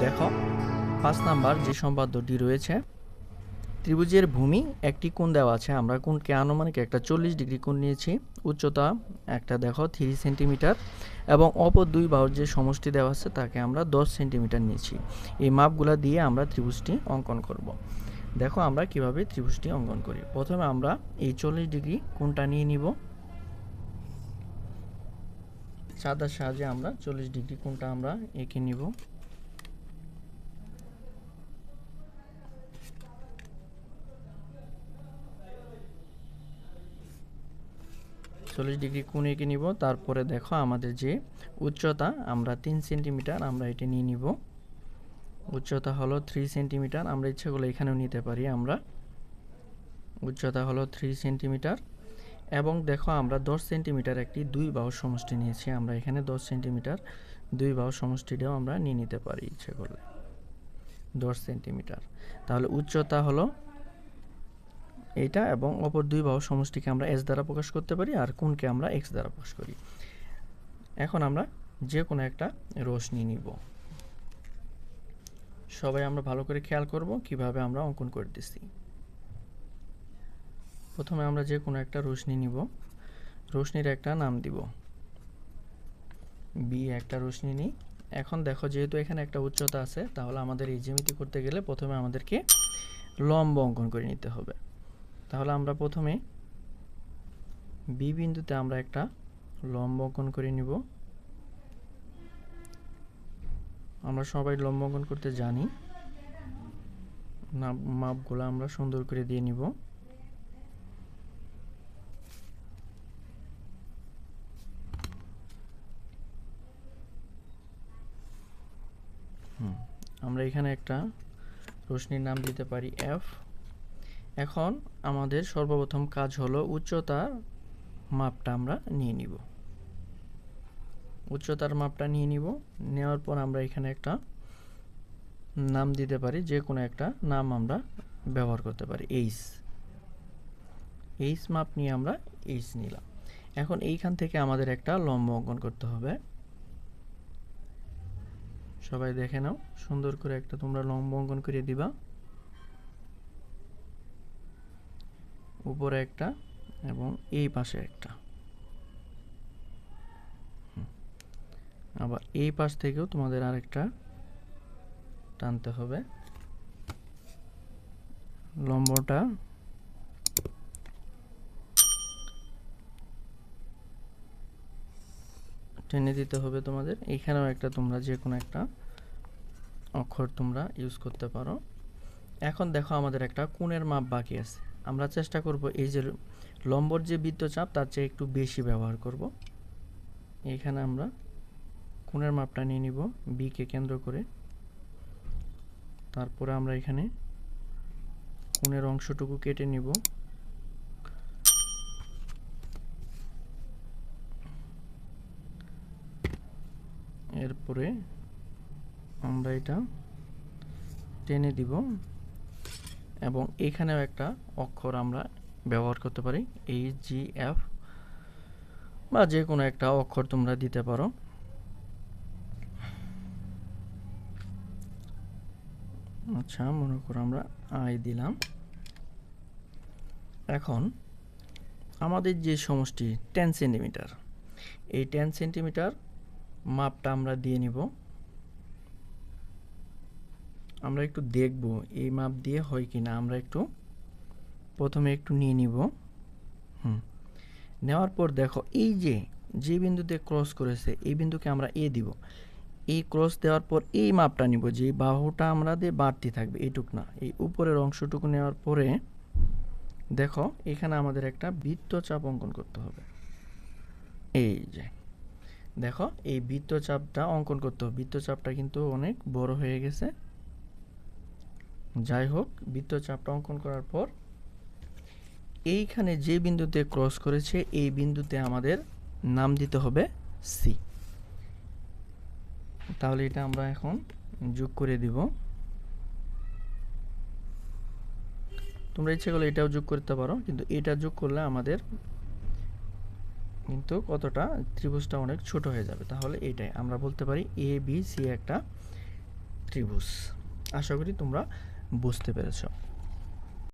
দেখো 5 নাম্বার যে সম্পাদ্যটি রয়েছে, ত্রিভুজের ভূমি একটি কোণ দেওয়া আছে। আমরা কোণকে আনুমানিক একটা 40 ডিগ্রি কোণ নিয়েছি। উচ্চতা একটা দেখো 3 সেন্টিমিটার এবং অপর দুই বাহুর যে সমষ্টি দেওয়া আছে তাকে আমরা 10 সেন্টিমিটার নিয়েছি। এই মাপগুলা দিয়ে আমরা ত্রিভুজটি অঙ্কন করব। দেখো আমরা কিভাবে ত্রিভুজটি অঙ্কন করি। প্রথমে আমরা এই 40 ডিগ্রি কোণটা নিয়ে নিব। চাঁদার সাহায্যে আমরা 40 ডিগ্রি কোণটা আমরা এঁকে নিব। ডিগ্রি কোণ এঁকে নিব। তারপরে দেখো আমাদের যে উচ্চতা আমরা 3 সেন্টিমিটার আমরা এটা নিয়ে নিব। উচ্চতা হলো 3 সেন্টিমিটার। আমরা ইচ্ছা করলে এখানেও নিতে পারি। আমরা উচ্চতা হলো 3 সেন্টিমিটার এবং দেখো আমরা 10 সেন্টিমিটার একটি দুই বাহুর সমষ্টি নিয়েছি। আমরা এখানে 10 সেন্টিমিটার দুই বাহুর সমষ্টিটাও আমরা নিয়ে নিতে পারি ইচ্ছা করলে 10 সেন্টিমিটার। তাহলে উচ্চতা হলো এইটা এবং অপর দুই বাহুর সমষ্টিকে আমরা s দ্বারা প্রকাশ করতে পারি আর কোণকে আমরা x দ্বারা প্রকাশ করি। এখন আমরা যে কোনো একটা রশ্মি নিব। সবাই আমরা ভালো করে খেয়াল করব কিভাবে আমরা অঙ্কন করতেছি। প্রথমে আমরা যে কোনো একটা রশ্মি নিব। রশ্মির একটা নাম দিব। b একটা রশ্মি নিই। এখন দেখো যেহেতু এখানে একটা উচ্চতা আছে, তাহলে আমাদের এই জ্যামিতি করতে গেলে প্রথমে আমাদেরকে লম্ব অঙ্কন করে নিতে হবে। তাহলে আমরা প্রথমে B বিন্দুতে আমরা একটা লম্ব অঙ্কন করে নিব। আমরা সবাই লম্ব অঙ্কন করতে জানি। মাপগুলো আমরা সুন্দর করে দিয়ে নিব। আমরা এখানে একটা রশ্মির নাম দিতে পারি F। এখন আমাদের সর্বপ্রথম কাজ হলো উচ্চতার মাপটা আমরা নিয়ে নিব। উচ্চতার মাপটা নিয়ে নিব। নেওয়ার পর আমরা এখানে একটা নাম দিতে পারি, যে কোনো একটা নাম আমরা ব্যবহার করতে পারি h মাপ নিয়ে আমরা h নিলাম। এখন এইখান থেকে আমাদের একটা লম্ব অঙ্কন করতে হবে। সবাই দেখে নাও, সুন্দর করে একটা তোমরা লম্ব অঙ্কন করে দিবা। উপরে একটা এবং এই পাশে একটা। আবার এই পাশ থেকেও তোমাদের আরেকটা টানতে হবে। লম্বটা টেনে দিতে হবে তোমাদের। এইখানেও একটা তোমরা যে কোনো একটা অক্ষর তোমরা ইউজ করতে পারো। এখন দেখো আমাদের একটা কোণের মাপ বাকি আছে। আমরা চেষ্টা করব এই যে লম্বর যে বৃত্তচাপ তার চেয়ে একটু বেশি ব্যবহার করব। এইখানে আমরা কোণের মাপটা নিয়ে নিব b কে কেন্দ্র করে। তারপরে আমরা এখানে কোণের অংশটুকু কেটে নিব। এরপরে আমরা এটা টেনে দিব এবং এখানেও একটা অক্ষর আমরা ব্যবহার করতে পারি HGF বা যে কোনো একটা অক্ষর তোমরা দিতে পারো। আচ্ছা, মনে করো আমরা I দিলাম। এখন আমাদের যে সমষ্টি 10 সেন্টিমিটার, এই 10 সেন্টিমিটার মাপটা আমরা দিয়ে নিব। আমরা একটু দেখব এই মাপ দিয়ে হয় কিনা। আমরা একটু প্রথমে একটু নিয়ে নিব। নেওয়ার পর দেখো এই যে বিন্দুতে ক্রস করেছে এই বিন্দুকে আমরা এ দিব। এই ক্রস দেওয়ার পর এই মাপটা নিব, যে বাহুটা আমাদের বাড়তি থাকবে এইটুক না, এই উপরের অংশটুকু নেওয়ার পরে দেখো এখানে আমাদের একটা বৃত্তচাপ অঙ্কন করতে হবে। এই যে দেখো এই বৃত্তচাপটা অঙ্কন করতে হবে। বৃত্তচাপটা কিন্তু অনেক বড় হয়ে গেছে। যাই হোক, বৃত্তচাপটা অঙ্কন করার পর এইখানে যে বিন্দুতে ক্রস করেছে এই বিন্দুতে আমাদের নাম দিতে হবে C। তাহলে এটা আমরা এখন যোগ করে দিব। তোমরা ইচ্ছে করলে এটাও যোগ করতে পারো, কিন্তু এটা যোগ করলে আমাদের কিন্তু কতটা ত্রিভুজটা অনেক ছোট হয়ে যাবে। তাহলে এটাই আমরা বলতে পারি ABC একটা ত্রিভুজ। আশা করি তোমরা বুঝতে পেরেছো।